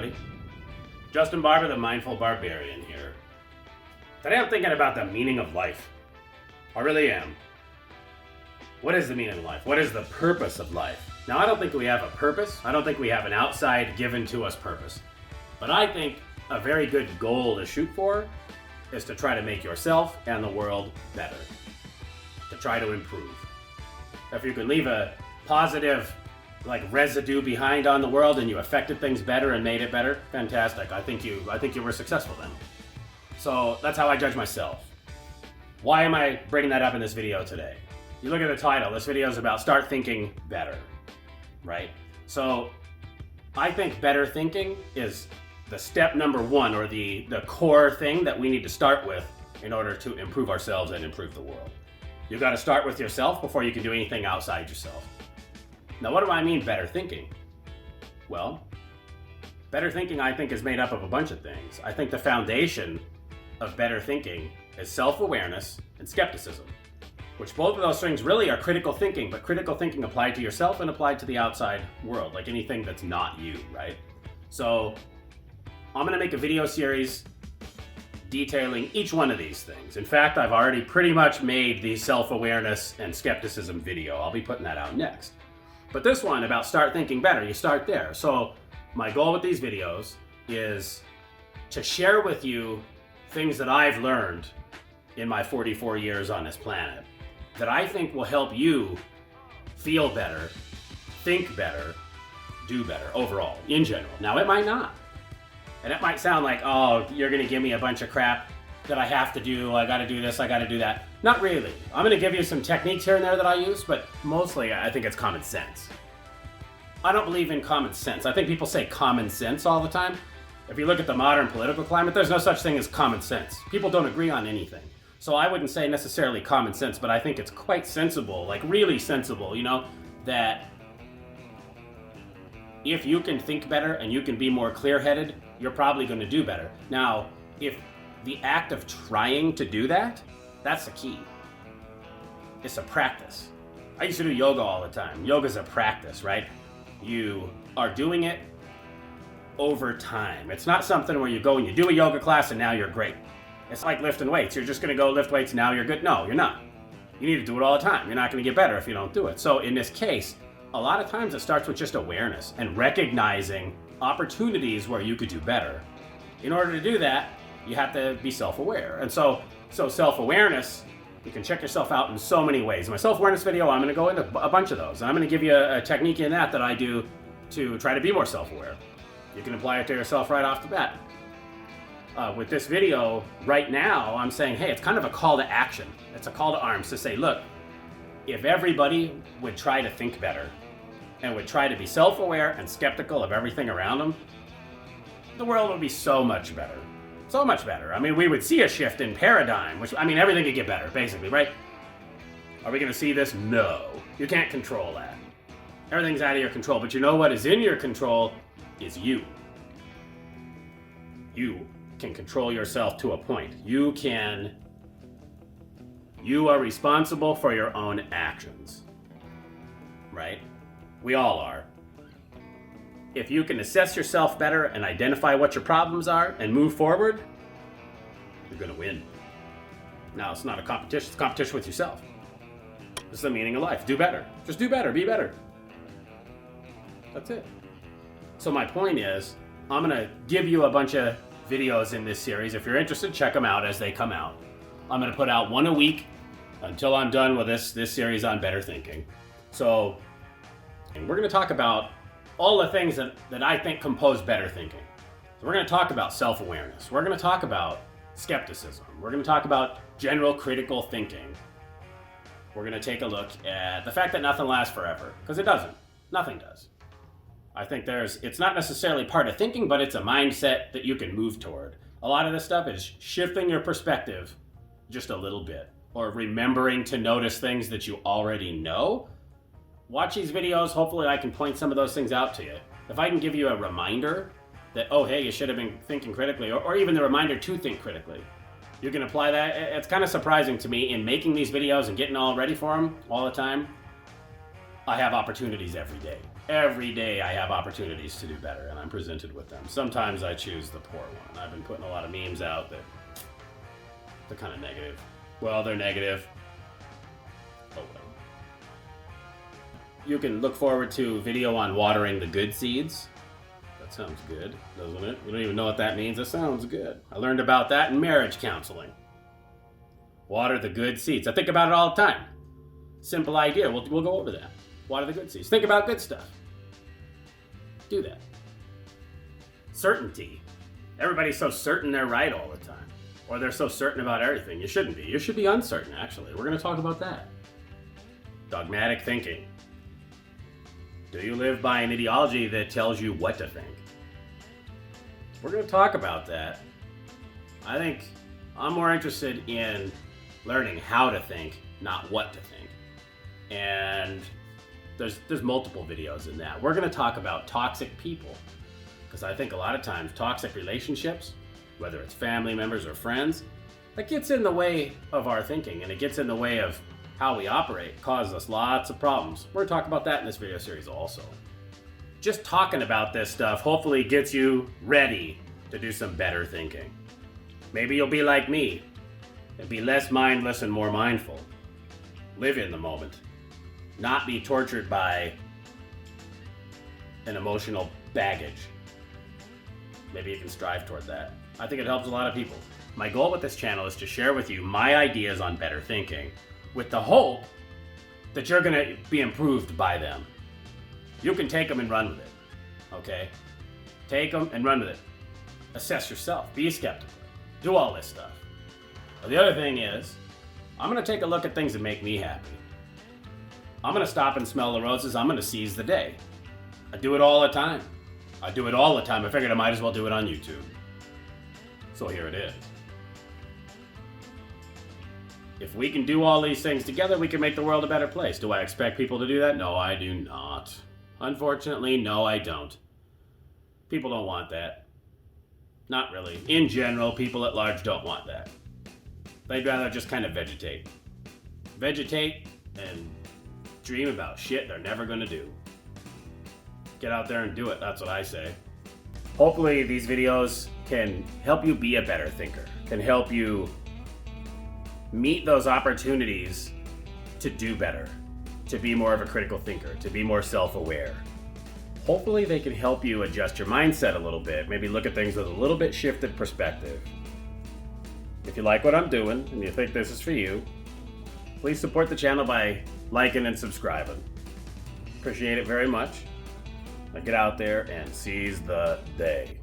everybody. Justin Barber, the Mindful Barbarian here. Today I'm thinking about the meaning of life. I really am. What is the meaning of life? What is the purpose of life? Now, I don't think we have a purpose. I don't think we have an outside given to us purpose. But I think a very good goal to shoot for is to try to make yourself and the world better. To try to improve. If you can leave a positive residue behind on the world and you affected things better and made it better, fantastic. I think you were successful then. So that's how I judge myself. Why am I bringing that up in this video today? You look at the title, this video is about start thinking better, right? So I think better thinking is the step number one, or the core thing that we need to start with in order to improve ourselves and improve the world. You got to start with yourself before you can do anything outside yourself. Now, what do I mean better thinking? Well, better thinking I think is made up of a bunch of things. I think the foundation of better thinking is self-awareness and skepticism, which both of those things really are critical thinking, but critical thinking applied to yourself and applied to the outside world, like anything that's not you, right? So I'm going to make a video series detailing each one of these things. In fact, I've already pretty much made the self-awareness and skepticism video. I'll be putting that out next. But this one about start thinking better, you start there. So my goal with these videos is to share with you things that I've learned in my 44 years on this planet that I think will help you feel better, think better, do better overall, in general. Now, it might not. And it might sound like, oh, you're going to give me a bunch of crap that I have to do, I got to do this, I got to do that. Not really. I'm going to give you some techniques here and there that I use, but mostly I think it's common sense. I don't believe in common sense. I think people say common sense all the time. If you look at the modern political climate, there's no such thing as common sense. People don't agree on anything. So I wouldn't say necessarily common sense, but I think it's quite sensible, like really sensible, that if you can think better and you can be more clear-headed, you're probably going to do better. Now, if the act of trying to do that, that's the key. It's a practice. I used to do yoga all the time. Yoga's a practice, right? You are doing it over time. It's not something where you go and you do a yoga class and now you're great. It's like lifting weights. You're just going to go lift weights and now you're good. No, you're not. You need to do it all the time. You're not going to get better if you don't do it. So in this case, a lot of times it starts with just awareness and recognizing opportunities where you could do better. In order to do that, you have to be self-aware. And so self-awareness, you can check yourself out in so many ways. In my self-awareness video, I'm going to go into a bunch of those. And I'm going to give you a technique in that I do to try to be more self-aware. You can apply it to yourself right off the bat. With this video, right now, I'm saying, hey, it's kind of a call to action. It's a call to arms to say, look, if everybody would try to think better and would try to be self-aware and skeptical of everything around them, the world would be so much better. So much better. I mean, we would see a shift in paradigm, everything could get better, basically, right? Are we going to see this? No. You can't control that. Everything's out of your control, but you know what is in your control is you. You can control yourself to a point. You are responsible for your own actions, right? We all are. If you can assess yourself better and identify what your problems are and move forward, you're going to win. Now, it's not a competition. It's a competition with yourself. This is the meaning of life. Do better. Just do better. Be better. That's it. So my point is, I'm going to give you a bunch of videos in this series. If you're interested, check them out as they come out. I'm going to put out one a week until I'm done with this series on better thinking. So we're going to talk about all the things that I think compose better thinking. So we're going to talk about self-awareness. We're going to talk about skepticism. We're going to talk about general critical thinking. We're going to take a look at the fact that nothing lasts forever, because it doesn't. Nothing does. I think it's not necessarily part of thinking, but it's a mindset that you can move toward. A lot of this stuff is shifting your perspective just a little bit, or remembering to notice things that you already know. Watch these videos. Hopefully I can point some of those things out to you. If I can give you a reminder that, oh, hey, you should have been thinking critically, or even the reminder to think critically, you can apply that. It's kind of surprising to me in making these videos and getting all ready for them all the time. I have opportunities every day. Every day I have opportunities to do better, and I'm presented with them. Sometimes I choose the poor one. I've been putting a lot of memes out that they're kind of negative. Well, they're negative. Oh well. You can look forward to a video on watering the good seeds. That sounds good, doesn't it? You don't even know what that means. It sounds good. I learned about that in marriage counseling. Water the good seeds. I think about it all the time. Simple idea. We'll go over that. Water the good seeds. Think about good stuff. Do that. Certainty. Everybody's so certain they're right all the time. Or they're so certain about everything. You shouldn't be. You should be uncertain, actually. We're going to talk about that. Dogmatic thinking. Do you live by an ideology that tells you what to think? We're going to talk about that. I think I'm more interested in learning how to think, not what to think. And there's multiple videos in that. We're going to talk about toxic people, because I think a lot of times toxic relationships, whether it's family members or friends, that gets in the way of our thinking, and it gets in the way of how we operate, causes us lots of problems. We're going to talk about that in this video series also. Just talking about this stuff hopefully gets you ready to do some better thinking. Maybe you'll be like me and be less mindless and more mindful. Live in the moment. Not be tortured by an emotional baggage. Maybe you can strive toward that. I think it helps a lot of people. My goal with this channel is to share with you my ideas on better thinking, with the hope that you're going to be improved by them. You can take them and run with it, okay? Take them and run with it. Assess yourself. Be skeptical. Do all this stuff. But the other thing is, I'm going to take a look at things that make me happy. I'm going to stop and smell the roses. I'm going to seize the day. I do it all the time. I figured I might as well do it on YouTube. So here it is. If we can do all these things together, we can make the world a better place. Do I expect people to do that? No, I do not. Unfortunately, no, I don't. People don't want that. Not really. In general, people at large don't want that. They'd rather just kind of vegetate. Vegetate and dream about shit they're never going to do. Get out there and do it. That's what I say. Hopefully these videos can help you be a better thinker, can help you meet those opportunities to do better, to be more of a critical thinker, to be more self-aware. Hopefully they can help you adjust your mindset a little bit, maybe look at things with a little bit shifted perspective. If you like what I'm doing and you think this is for you, please support the channel by liking and subscribing. Appreciate it very much. Now get out there and seize the day.